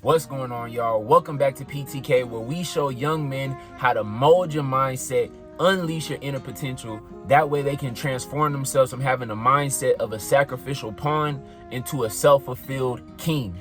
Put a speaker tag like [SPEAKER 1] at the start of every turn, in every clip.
[SPEAKER 1] What's going on, y'all? Welcome back to PTK, where we show young men how to mold your mindset, unleash your inner potential. That way they can transform themselves from having a mindset of a sacrificial pawn into a self-fulfilled king.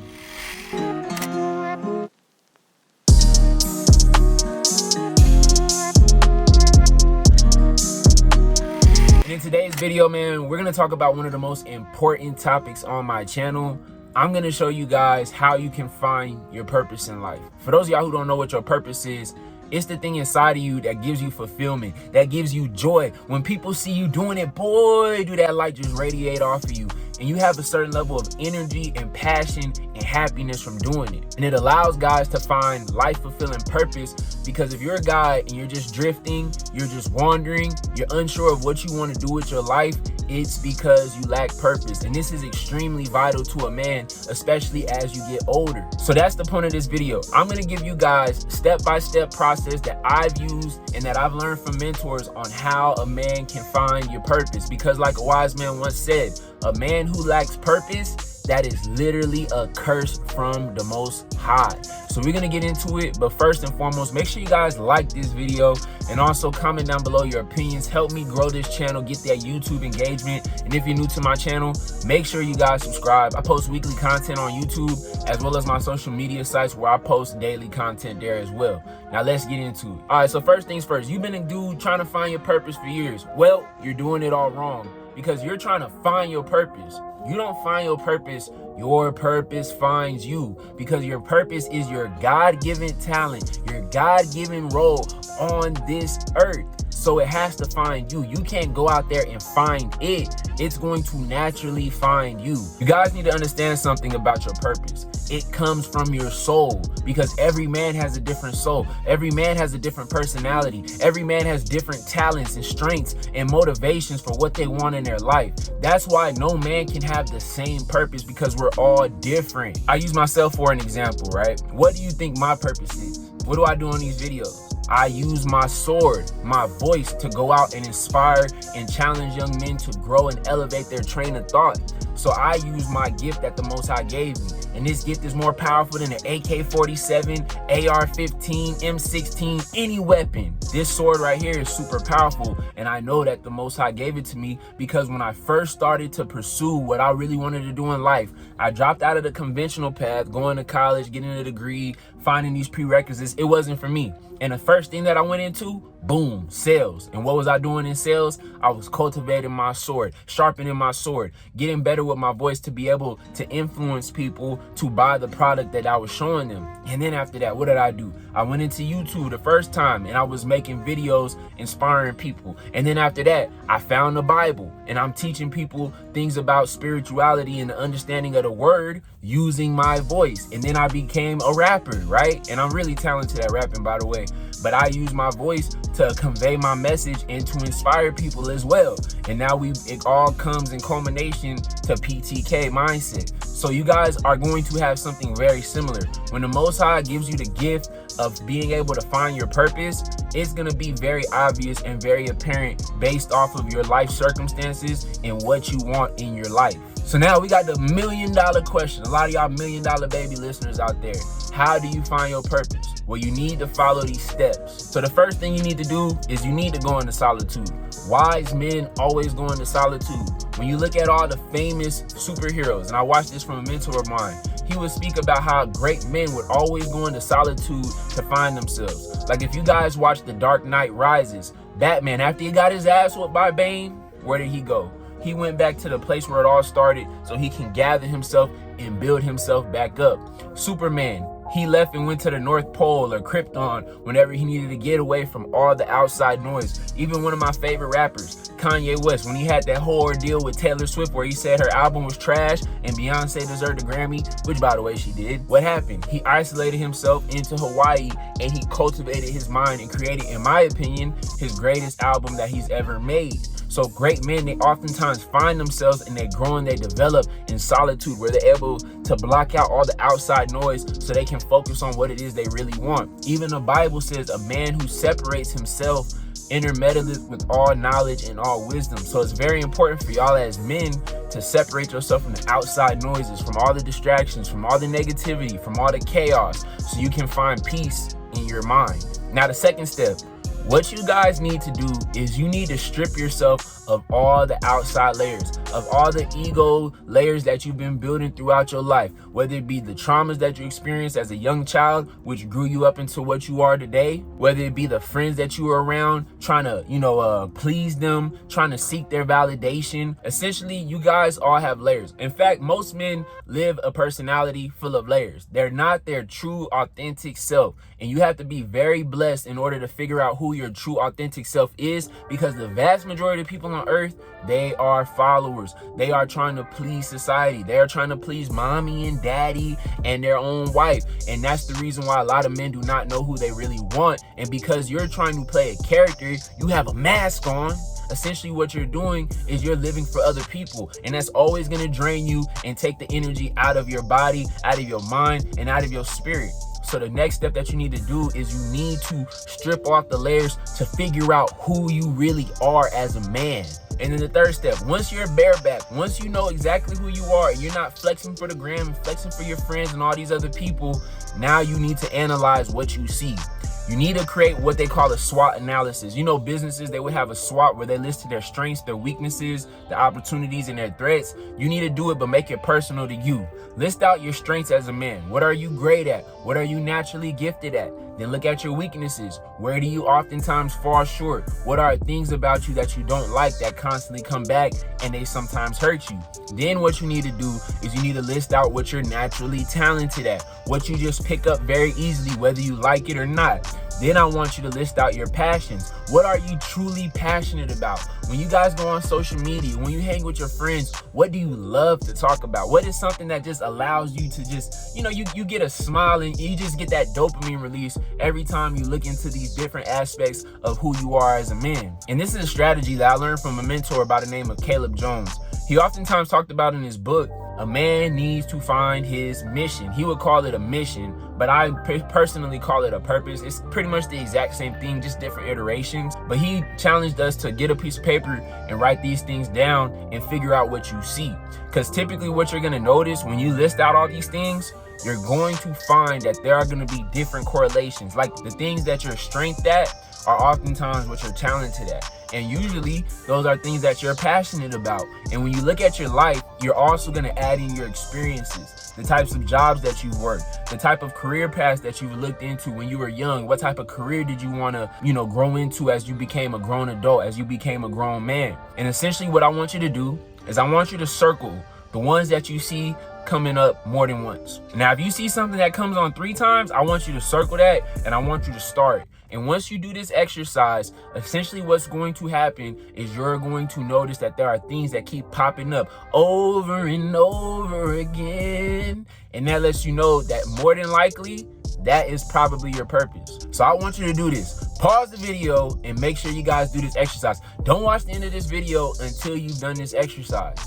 [SPEAKER 1] In today's video, man, we're going to talk about one of the most important topics on my channel. I'm going to show you guys how you can find your purpose in life. For those of y'all who don't know what your purpose is, it's the thing inside of you that gives you fulfillment, that gives you joy. When people see you doing it, boy, do that light just radiate off of you. And you have a certain level of energy and passion and happiness from doing it. And it allows guys to find life-fulfilling purpose, because if you're a guy and you're just drifting, you're just wandering, you're unsure of what you want to do with your life, it's because you lack purpose. And this is extremely vital to a man, especially as you get older. So that's the point of this video. I'm going to give you guys step-by-step process that I've used and that I've learned from mentors on how a man can find your purpose. Because like a wise man once said, a man who lacks purpose, that is literally a curse from the Most High. So we're gonna get into it, but first and foremost, make sure you guys like this video and also comment down below your opinions. Help me grow this channel, get that YouTube engagement. And if you're new to my channel, make sure you guys subscribe. I post weekly content on YouTube as well as my social media sites where I post daily content there as well. Now let's get into it. All right, so first things first, you've been a dude trying to find your purpose for years. Well, you're doing it all wrong, because you're trying to find your purpose. You don't find your purpose finds you, because your purpose is your God-given talent, your God-given role on this earth. So it has to find you. You can't go out there and find it. It's going to naturally find you. You guys need to understand something about your purpose. It comes from your soul, because every man has a different soul. Every man has a different personality. Every man has different talents and strengths and motivations for what they want in their life. That's why no man can have the same purpose, because we're all different. I use myself for an example, right? What do you think my purpose is? What do I do on these videos? I use my sword, my voice, to go out and inspire and challenge young men to grow and elevate their train of thought. So I use my gift that the Most High gave me. And this gift is more powerful than an AK-47, AR-15, M16, any weapon. This sword right here is super powerful. And I know that the Most High gave it to me because when I first started to pursue what I really wanted to do in life, I dropped out of the conventional path, going to college, getting a degree, finding these prerequisites. It wasn't for me. And the first thing that I went into, boom, sales. And what was I doing in sales? I was cultivating my sword, sharpening my sword, getting better with my voice to be able to influence people to buy the product that I was showing them. And then after that, what did I do? I went into YouTube the first time and I was making videos inspiring people. And then after that, I found the Bible and I'm teaching people things about spirituality and the understanding of the word using my voice. And then I became a rapper, right? And I'm really talented at rapping, by the way. But I use my voice to convey my message and to inspire people as well. And now it all comes in culmination to PTK mindset. So you guys are going to have something very similar. When the Most High gives you the gift of being able to find your purpose, it's going to be very obvious and very apparent based off of your life circumstances and what you want in your life. So now we got the $1 million question. A lot of y'all $1 million baby listeners out there. How do you find your purpose? Well, you need to follow these steps. So the first thing you need to do is you need to go into solitude. Wise men always go into solitude. When you look at all the famous superheroes, and I watched this from a mentor of mine, he would speak about how great men would always go into solitude to find themselves. Like if you guys watch The Dark Knight Rises, Batman, after he got his ass whooped by Bane, where did he go? He went back to the place where it all started so he can gather himself and build himself back up. Superman, he left and went to the North Pole or Krypton whenever he needed to get away from all the outside noise. Even one of my favorite rappers, Kanye West, when he had that whole ordeal with Taylor Swift where he said her album was trash and Beyonce deserved a Grammy, which by the way she did. What happened? He isolated himself into Hawaii and he cultivated his mind and created, in my opinion, his greatest album that he's ever made. So great men, they oftentimes find themselves and they grow and they develop in solitude, where they're able to block out all the outside noise so they can focus on what it is they really want. Even the Bible says a man who separates himself intermeddleth with all knowledge and all wisdom. So it's very important for y'all as men to separate yourself from the outside noises, from all the distractions, from all the negativity, from all the chaos, so you can find peace in your mind. Now, the second step, what you guys need to do is you need to strip yourself of all the outside layers, of all the ego layers that you've been building throughout your life, whether it be the traumas that you experienced as a young child, which grew you up into what you are today, whether it be the friends that you were around trying to, please them, trying to seek their validation. Essentially, you guys all have layers. In fact, most men live a personality full of layers. They're not their true, authentic self. And you have to be very blessed in order to figure out who your true, authentic self is, because the vast majority of people on earth, they are followers. They are trying to please society. They are trying to please mommy and daddy and their own wife. And that's the reason why a lot of men do not know who they really want. And because you're trying to play a character, you have a mask on. Essentially, what you're doing is you're living for other people, and that's always going to drain you and take the energy out of your body, out of your mind, and out of your spirit. So the next step that you need to do is you need to strip off the layers to figure out who you really are as a man. And then the third step, once you're bareback, once you know exactly who you are and you're not flexing for the gram and flexing for your friends and all these other people, now you need to analyze what you see. You need to create what they call a SWOT analysis. You know, businesses, they would have a SWOT where they list their strengths, their weaknesses, their opportunities, and their threats. You need to do it, but make it personal to you. List out your strengths as a man. What are you great at? What are you naturally gifted at? Then look at your weaknesses. Where do you oftentimes fall short? What are things about you that you don't like that constantly come back and they sometimes hurt you? Then what you need to do is you need to list out what you're naturally talented at, what you just pick up very easily, whether you like it or not. Then I want you to list out your passions. What are you truly passionate about? When you guys go on social media, when you hang with your friends, what do you love to talk about? What is something that just allows you to just, you get a smile and you just get that dopamine release every time you look into these different aspects of who you are as a man? And this is a strategy that I learned from a mentor by the name of Caleb Jones. He oftentimes talked about in his book, a man needs to find his mission. He would call it a mission, but I personally call it a purpose. It's pretty much the exact same thing, just different iterations. But he challenged us to get a piece of paper and write these things down and figure out what you see. Because typically what you're gonna notice when you list out all these things, you're going to find that there are gonna be different correlations. Like the things that you're strength at are oftentimes what you're talented at. And usually those are things that you're passionate about. And when you look at your life, you're also going to add in your experiences, the types of jobs that you've worked, the type of career paths that you've looked into when you were young. What type of career did you want to, grow into as you became a grown adult, as you became a grown man? And essentially what I want you to do is I want you to circle the ones that you see coming up more than once. Now, if you see something that comes on 3 times, I want you to circle that and I want you to start. And once you do this exercise, essentially what's going to happen is you're going to notice that there are things that keep popping up over and over again. And that lets you know that more than likely, that is probably your purpose. So I want you to do this. Pause the video and make sure you guys do this exercise. Don't watch the end of this video until you've done this exercise.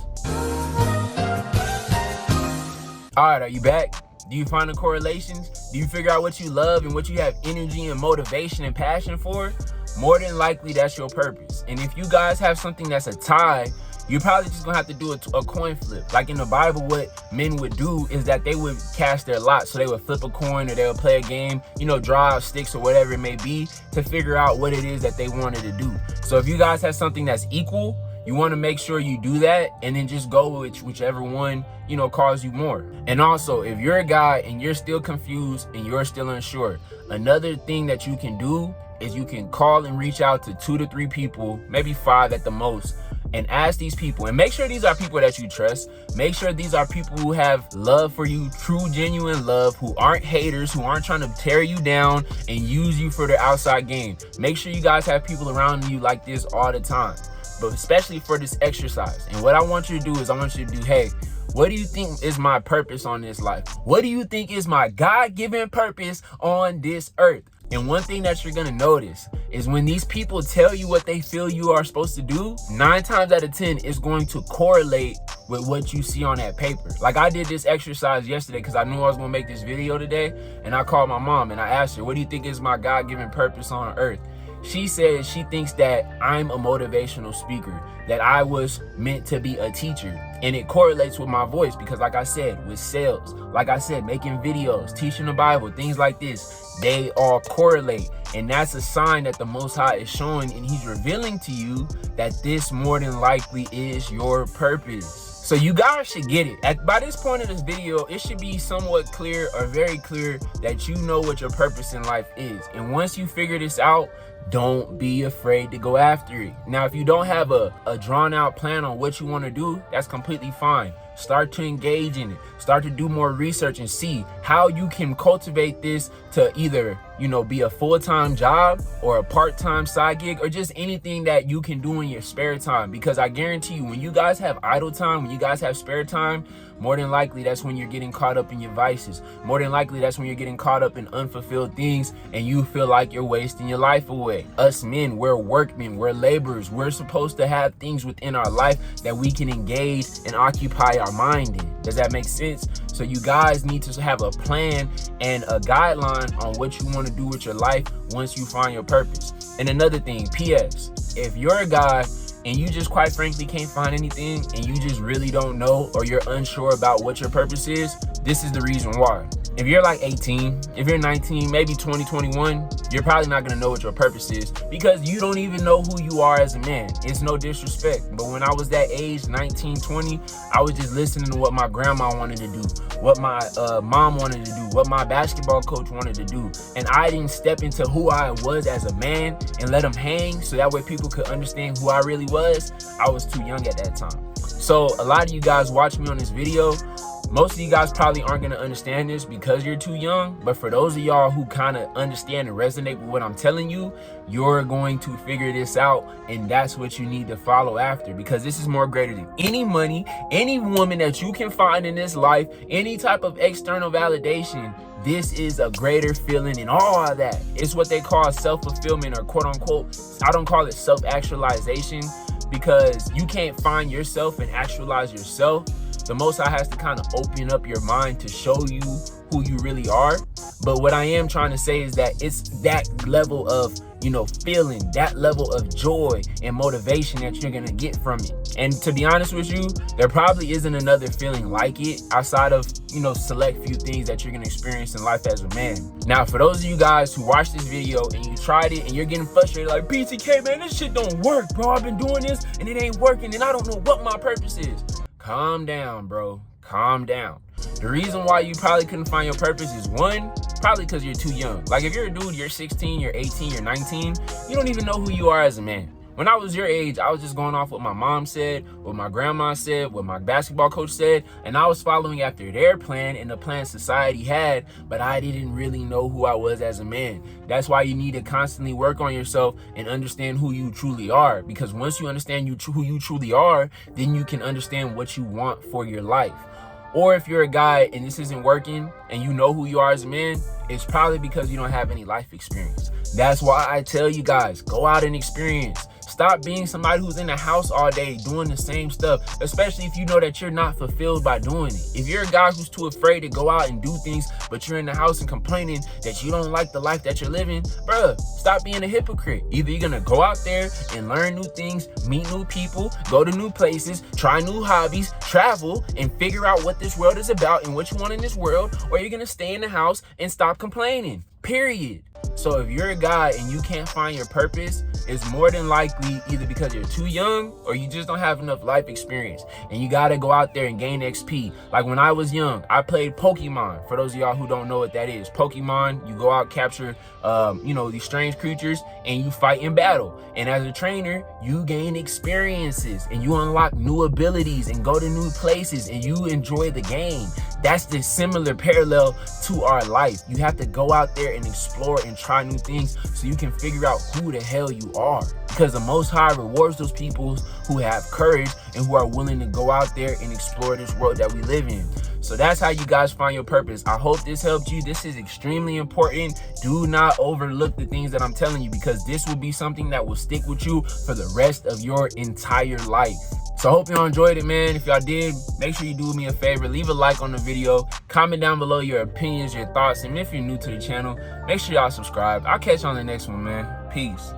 [SPEAKER 1] All right, are you back? Do you find the correlations? Do you figure out what you love and what you have energy and motivation and passion for? More than likely, that's your purpose. And if you guys have something that's a tie, you're probably just gonna have to do a coin flip. Like in the Bible, what men would do is that they would cast their lot. So they would flip a coin or they would play a game, draw out sticks or whatever it may be to figure out what it is that they wanted to do. So if you guys have something that's equal, you want to make sure you do that and then just go with whichever one, calls you more. And also, if you're a guy and you're still confused and you're still unsure, another thing that you can do is you can call and reach out to 2 to 3 people, maybe 5 at the most, and ask these people, and make sure these are people that you trust. Make sure these are people who have love for you, true, genuine love, who aren't haters, who aren't trying to tear you down and use you for their outside game. Make sure you guys have people around you like this all the time, but especially for this exercise. And what I want you to do is I want you to do, hey, what do you think is my purpose on this life? What do you think is my God-given purpose on this earth? And one thing that you're gonna notice is when these people tell you what they feel you are supposed to do, 9 times out of 10, it's going to correlate with what you see on that paper. Like I did this exercise yesterday because I knew I was gonna make this video today, and I called my mom and I asked her, what do you think is my God-given purpose on earth? She said she thinks that I'm a motivational speaker, that I was meant to be a teacher. And it correlates with my voice because, like I said, with sales, like I said, making videos, teaching the Bible, things like this, they all correlate. And that's a sign that the Most High is showing, and he's revealing to you that this more than likely is your purpose. So you guys should get it. By this point of this video, it should be somewhat clear or very clear that you know what your purpose in life is. And once you figure this out, don't be afraid to go after it. Now, if you don't have a drawn out plan on what you want to do, that's completely fine. Start to engage in it. Start to do more research and see how you can cultivate this to either, be a full-time job or a part-time side gig or just anything that you can do in your spare time. Because I guarantee you, when you guys have idle time, when you guys have spare time, more than likely that's when you're getting caught up in your vices. More than likely that's when you're getting caught up in unfulfilled things and you feel like you're wasting your life away. Us men, we're workmen, we're laborers. We're supposed to have things within our life that we can engage and occupy our mind in. Does that make sense? So you guys need to have a plan and a guideline on what you want to do with your life once you find your purpose. And another thing, PS, if you're a guy and you just quite frankly can't find anything and you just really don't know or you're unsure about what your purpose is, this is the reason why. If you're like 18, if you're 19, maybe 20, 21, you're probably not going to know what your purpose is because you don't even know who you are as a man. It's no disrespect. But when I was that age, 19, 20, I was just listening to what my grandma wanted to do, what my mom wanted to do, what my basketball coach wanted to do. And I didn't step into who I was as a man and let them hang so that way people could understand who I really was. I was too young at that time. So a lot of you guys watching me on this video, most of you guys probably aren't going to understand this because you're too young. But for those of y'all who kind of understand and resonate with what I'm telling you, you're going to figure this out. And that's what you need to follow after, because this is more greater than any money, any woman that you can find in this life, any type of external validation. This is a greater feeling than all of that. It's what they call self-fulfillment, or quote unquote, I don't call it self-actualization, because you can't find yourself and actualize yourself. The Most High has to kind of open up your mind to show you who you really are. But what I am trying to say is that it's that level of, feeling, that level of joy and motivation that you're going to get from it. And to be honest with you, there probably isn't another feeling like it outside of, select few things that you're going to experience in life as a man. Now, for those of you guys who watched this video and you tried it and you're getting frustrated like, BTK, man, this shit don't work, bro. I've been doing this and it ain't working and I don't know what my purpose is. Calm down, bro. Calm down. The reason why you probably couldn't find your purpose is, one, probably because you're too young. Like if you're a dude, you're 16, you're 18, you're 19, you don't even know who you are as a man. When I was your age, I was just going off what my mom said, what my grandma said, what my basketball coach said, and I was following after their plan and the plan society had, but I didn't really know who I was as a man. That's why you need to constantly work on yourself and understand who you truly are, because once you understand who you truly are, then you can understand what you want for your life. Or if you're a guy and this isn't working and you know who you are as a man, it's probably because you don't have any life experience. That's why I tell you guys, go out and experience. Stop being somebody who's in the house all day doing the same stuff, especially if you know that you're not fulfilled by doing it. If you're a guy who's too afraid to go out and do things, but you're in the house and complaining that you don't like the life that you're living, bruh, stop being a hypocrite. Either you're gonna go out there and learn new things, meet new people, go to new places, try new hobbies, travel, and figure out what this world is about and what you want in this world, or you're gonna stay in the house and stop complaining, period. So if you're a guy and you can't find your purpose, it's more than likely either because you're too young or you just don't have enough life experience. And you got to go out there and gain XP. Like when I was young, I played Pokemon. For those of y'all who don't know what that is, Pokemon, you go out, capture, these strange creatures and you fight in battle. And as a trainer, you gain experiences and you unlock new abilities and go to new places and you enjoy the game. That's the similar parallel to our life. You have to go out there and explore and try new things so you can figure out who the hell you are. Because the Most High rewards those people who have courage and who are willing to go out there and explore this world that we live in. So that's how you guys find your purpose. I hope this helped you. This is extremely important. Do not overlook the things that I'm telling you, because this will be something that will stick with you for the rest of your entire life. So I hope y'all enjoyed it, man. If y'all did, make sure you do me a favor. Leave a like on the video. Comment down below your opinions, your thoughts. And if you're new to the channel, make sure y'all subscribe. I'll catch you on the next one, man. Peace.